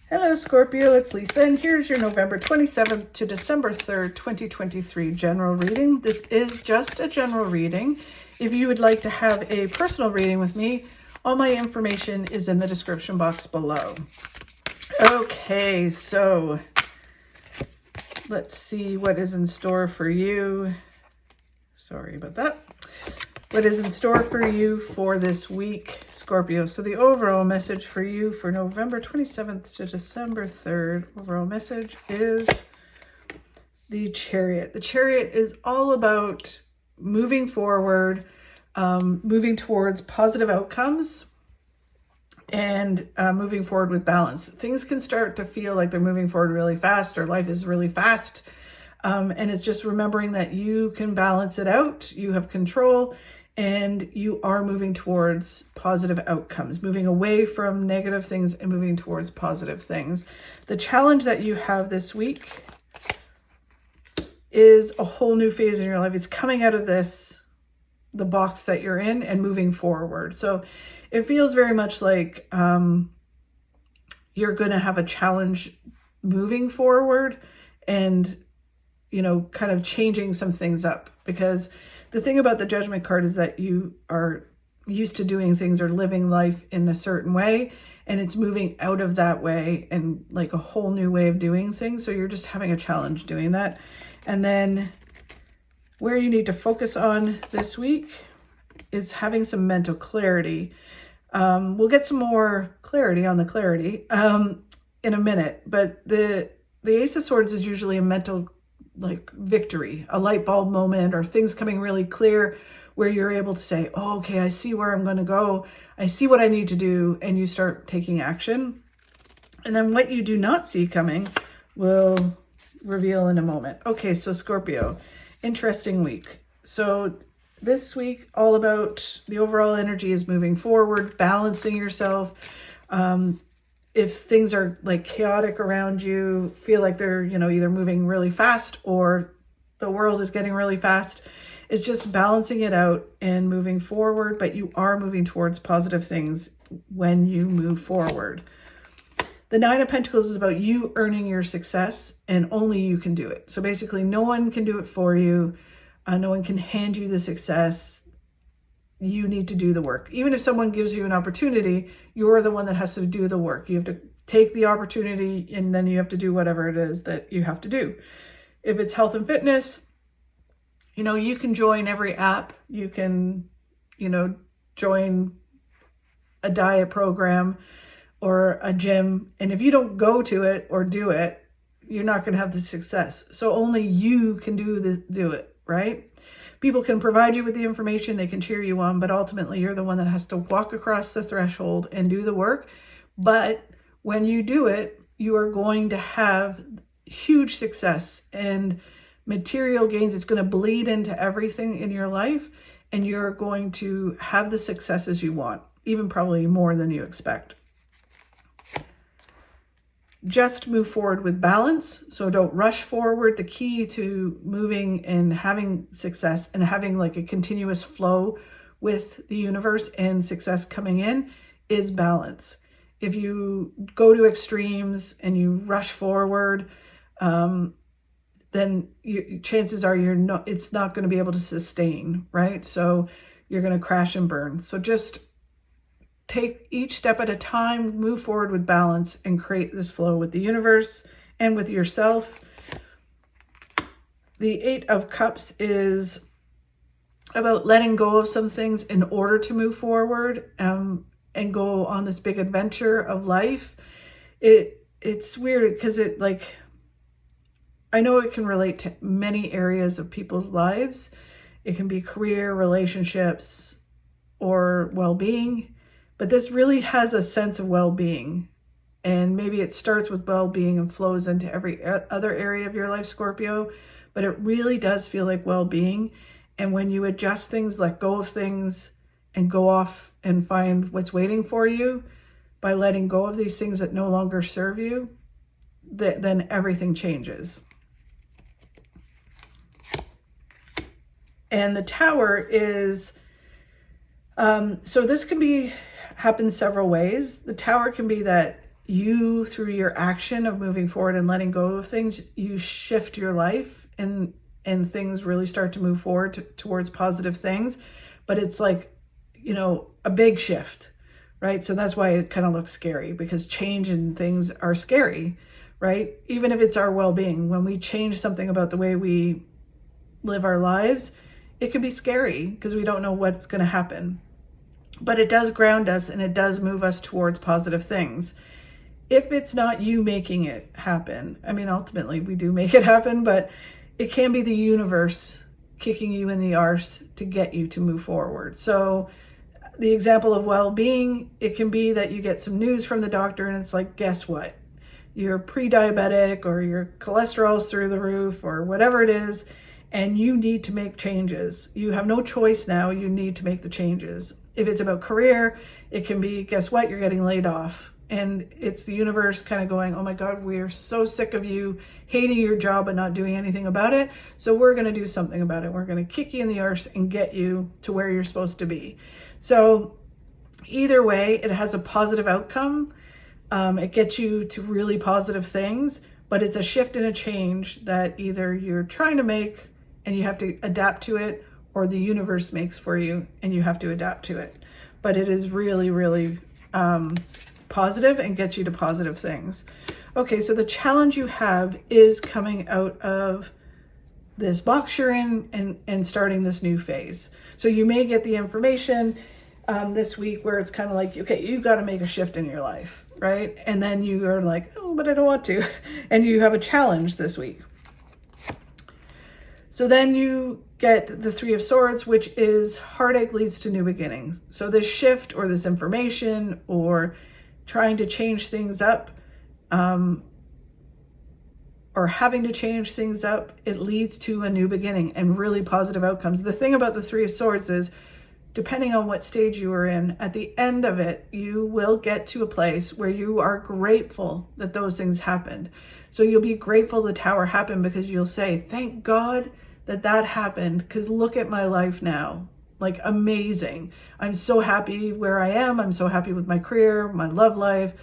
Hello Scorpio, it's Lisa, and here's your November 27th to December 3rd, 2023 general reading. This is just a general reading. If you would like to have a personal reading with me, all my information is in the description box below. Okay, so let's see what is in store for you. Sorry about that. What is in store for you for this week, Scorpio? So the overall message for you for November 27th to December 3rd, overall message is the Chariot. The Chariot is all about moving forward, moving towards positive outcomes, and moving forward with balance. Things can start to feel like they're moving forward really fast, or life is really fast. And it's just remembering that you can balance it out, you have control, and you are moving towards positive outcomes, moving away from negative things and moving towards positive things. The challenge that you have this week is a whole new phase in your life. It's coming out of the box that you're in and moving forward. So it feels very much like you're going to have a challenge moving forward and kind of changing some things up, because the thing about the Judgment card is that you are used to doing things or living life in a certain way, and it's moving out of that way and like a whole new way of doing things. So you're just having a challenge doing that. And then where you need to focus on this week is having some mental clarity. We'll get some more clarity on the clarity in a minute, but the Ace of Swords is usually a mental victory, a light bulb moment, or things coming really clear where you're able to say, oh, okay, I see where I'm going to go. I see what I need to do. And you start taking action. And then what you do not see coming will reveal in a moment. Okay, so Scorpio, interesting week. So this week, all about the overall energy is moving forward, balancing yourself. If things are chaotic around you, feel like they're, either moving really fast or the world is getting really fast, it's just balancing it out and moving forward. But you are moving towards positive things when you move forward. The Nine of Pentacles is about you earning your success, and only you can do it. So basically no one can do it for you. No one can hand you the success. You need to do the work. Even if someone gives you an opportunity, you're the one that has to do the work. You have to take the opportunity, and then you have to do whatever it is that you have to do. If it's health and fitness, you can join every app. You can, join a diet program or a gym. And if you don't go to it or do it, you're not going to have the success. So only you can do it, right? People can provide you with the information, they can cheer you on, but ultimately you're the one that has to walk across the threshold and do the work. But when you do it, you are going to have huge success and material gains. It's going to bleed into everything in your life, and you're going to have the successes you want, even probably more than you expect. Just move forward with balance. So don't rush forward. The key to moving and having success and having a continuous flow with the universe and success coming in is balance. If you go to extremes and you rush forward, then chances are it's not going to be able to sustain, right? So you're going to crash and burn. So just take each step at a time, move forward with balance, and create this flow with the universe and with yourself. The Eight of Cups is about letting go of some things in order to move forward and go on this big adventure of life. It's weird because I know it can relate to many areas of people's lives. It can be career, relationships, or well-being. But this really has a sense of well-being, and maybe it starts with well-being and flows into every other area of your life, Scorpio, but it really does feel like well-being. And when you adjust things, let go of things, and go off and find what's waiting for you by letting go of these things that no longer serve you, then everything changes. And the Tower is, so this can happen several ways. The Tower can be that you, through your action of moving forward and letting go of things, you shift your life, and things really start to move forward towards positive things. But it's like, a big shift, right? So that's why it kind of looks scary, because change in things are scary, right? Even if it's our well-being, when we change something about the way we live our lives, it can be scary because we don't know what's going to happen. But it does ground us, and it does move us towards positive things. If it's not you making it happen, I mean, ultimately we do make it happen, but it can be the universe kicking you in the arse to get you to move forward. So the example of well-being, it can be that you get some news from the doctor and it's like, guess what? You're pre-diabetic, or your cholesterol's through the roof, or whatever it is, and you need to make changes. You have no choice now. You need to make the changes. If it's about career, it can be, guess what? You're getting laid off. And it's the universe kind of going, oh my God, we're so sick of you hating your job but not doing anything about it. So we're going to do something about it. We're going to kick you in the arse and get you to where you're supposed to be. So either way, it has a positive outcome. It gets you to really positive things, but it's a shift and a change that either you're trying to make and you have to adapt to it, or the universe makes for you and you have to adapt to it. But it is really, really positive and gets you to positive things. Okay, so the challenge you have is coming out of this box you're in and starting this new phase. So you may get the information this week where it's kind of like, okay, you've got to make a shift in your life, right? And then you are like, oh, but I don't want to. And you have a challenge this week. So then you get the Three of Swords, which is heartache leads to new beginnings. So this shift or this information or trying to change things up, or having to change things up, it leads to a new beginning and really positive outcomes. The thing about the Three of Swords is, depending on what stage you are in, at the end of it, you will get to a place where you are grateful that those things happened. So you'll be grateful the Tower happened, because you'll say, thank God that that happened, because look at my life now. Like, amazing. I'm so happy where I am. I'm so happy with my career, my love life,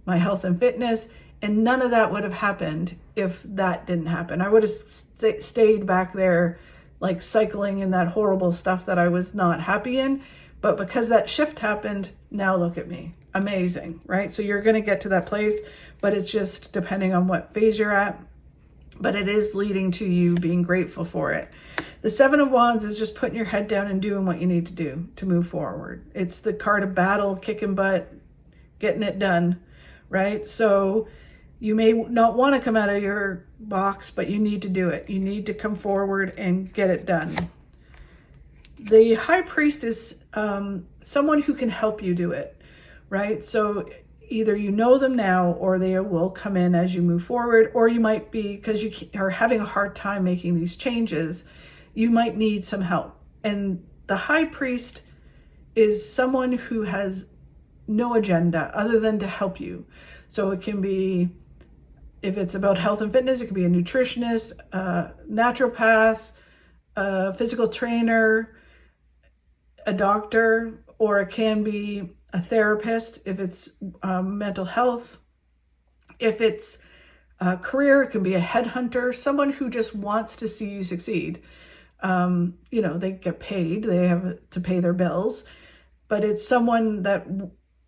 my health and fitness. And none of that would have happened if that didn't happen. I would have stayed back there, like cycling in that horrible stuff that I was not happy in. But because that shift happened, now look at me. Amazing, right? So you're going to get to that place, but it's just depending on what phase you're at. But it is leading to you being grateful for it. The Seven of Wands is just putting your head down and doing what you need to do to move forward. It's the card of battle, kicking butt, getting it done, right? So you may not want to come out of your box, but you need to do it. You need to come forward and get it done. The High Priest is someone who can help you do it, right? So either you know them now, or they will come in as you move forward, or you might be, because you are having a hard time making these changes, you might need some help. And the High Priest is someone who has no agenda other than to help you. So it can be, if it's about health and fitness, it could be a nutritionist, a naturopath, a physical trainer, a doctor, or it can be a therapist if it's mental health. If it's a career, it can be a headhunter, someone who just wants to see you succeed. They get paid, they have to pay their bills, but it's someone that,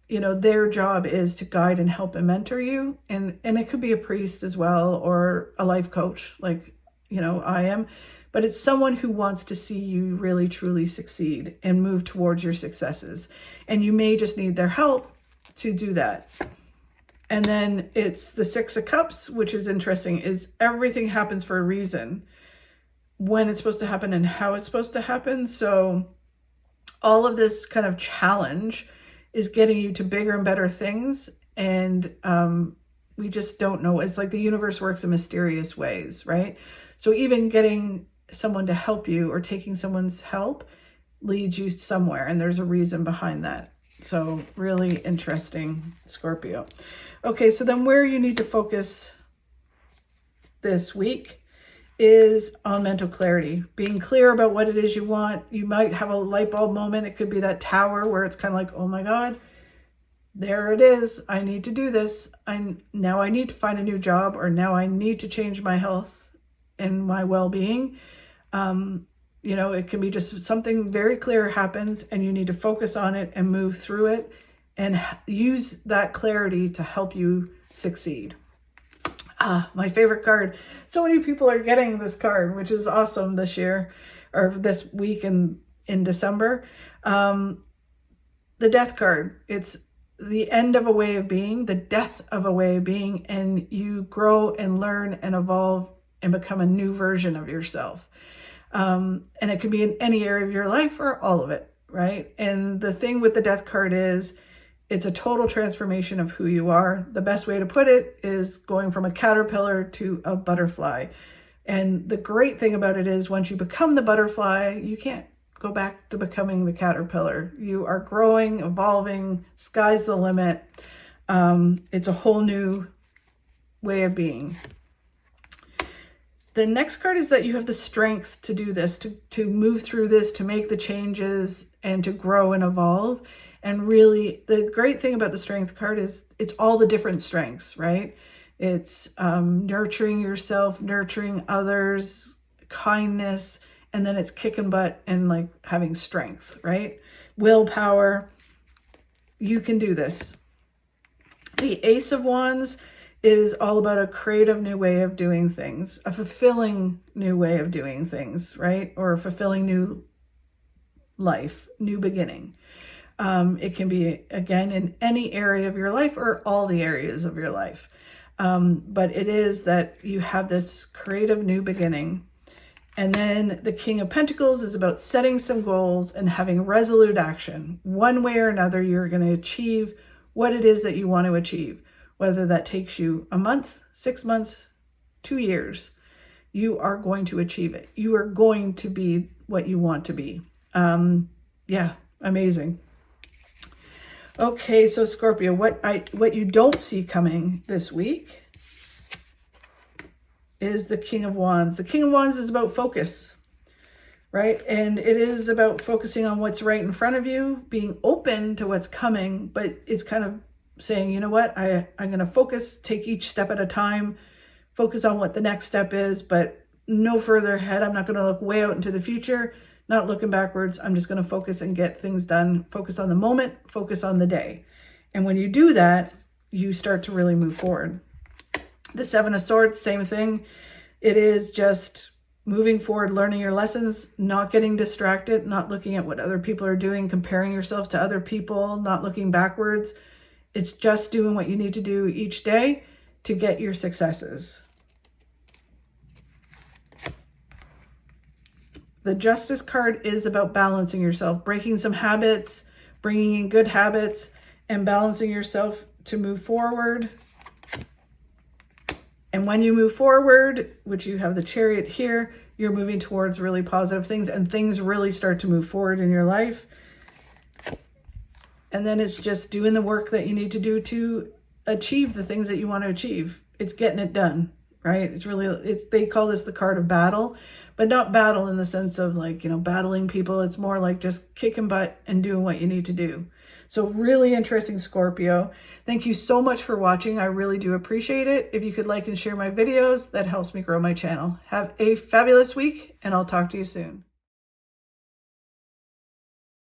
their job is to guide and help and mentor you. And it could be a priest as well, or a life coach, like, I am. But it's someone who wants to see you really, truly succeed and move towards your successes. And you may just need their help to do that. And then it's the Six of Cups, which is interesting, is everything happens for a reason, when it's supposed to happen and how it's supposed to happen. So all of this kind of challenge is getting you to bigger and better things. And we just don't know. It's like the universe works in mysterious ways, right? So even getting someone to help you or taking someone's help leads you somewhere, and there's a reason behind that. So really interesting, Scorpio. Okay, so then where you need to focus this week is on mental clarity, being clear about what it is you want. You might have a light bulb moment. It could be that Tower where it's kind of like, oh my God, there it is. I need to do this. Now I need to find a new job, or now I need to change my health and my well-being. You know, it can be just something very clear happens and you need to focus on it and move through it and use that clarity to help you succeed. My favorite card. So many people are getting this card, which is awesome this year, or this week in December. The Death card. It's the end of a way of being, the death of a way of being, and you grow and learn and evolve and become a new version of yourself. And it could be in any area of your life or all of it, right? And the thing with the Death card is it's a total transformation of who you are. The best way to put it is going from a caterpillar to a butterfly. And the great thing about it is once you become the butterfly, you can't go back to becoming the caterpillar. You are growing, evolving, sky's the limit. It's a whole new way of being. The next card is that you have the strength to do this, to move through this, to make the changes and to grow and evolve. And really, the great thing about the Strength card is it's all the different strengths, right? It's nurturing yourself, nurturing others, kindness, and then it's kicking butt and like having strength, right? Willpower. You can do this. The Ace of Wands is all about a creative new way of doing things, a fulfilling new way of doing things, right? Or a fulfilling new life, new beginning. It can be, again, in any area of your life or all the areas of your life. But it is that you have this creative new beginning. And then the King of Pentacles is about setting some goals and having resolute action. One way or another, you're going to achieve what it is that you want to achieve, whether that takes you a month, 6 months, 2 years. You are going to achieve it. You are going to be what you want to be. Yeah, amazing. Okay, so Scorpio, what you don't see coming this week is the King of Wands. The King of Wands is about focus, right? And it is about focusing on what's right in front of you, being open to what's coming, but it's kind of saying, you know what, I'm going to focus, take each step at a time, focus on what the next step is, but no further ahead. I'm not going to look way out into the future. Not looking backwards. I'm just going to focus and get things done. Focus on the moment, focus on the day. And when you do that, you start to really move forward. The Seven of Swords, same thing. It is just moving forward, learning your lessons, not getting distracted, not looking at what other people are doing, comparing yourself to other people, not looking backwards. It's just doing what you need to do each day to get your successes. The Justice card is about balancing yourself, breaking some habits, bringing in good habits, and balancing yourself to move forward. And when you move forward, which you have the Chariot here, you're moving towards really positive things, and things really start to move forward in your life. And then it's just doing the work that you need to do to achieve the things that you want to achieve. It's getting it done, right? They call this the card of battle, but not battle in the sense of like, battling people. It's more like just kicking butt and doing what you need to do. So really interesting, Scorpio. Thank you so much for watching. I really do appreciate it. If you could like and share my videos, that helps me grow my channel. Have a fabulous week, and I'll talk to you soon.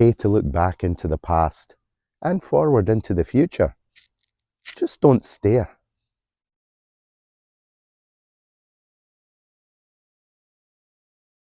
To look back into the past and forward into the future. Just don't stare.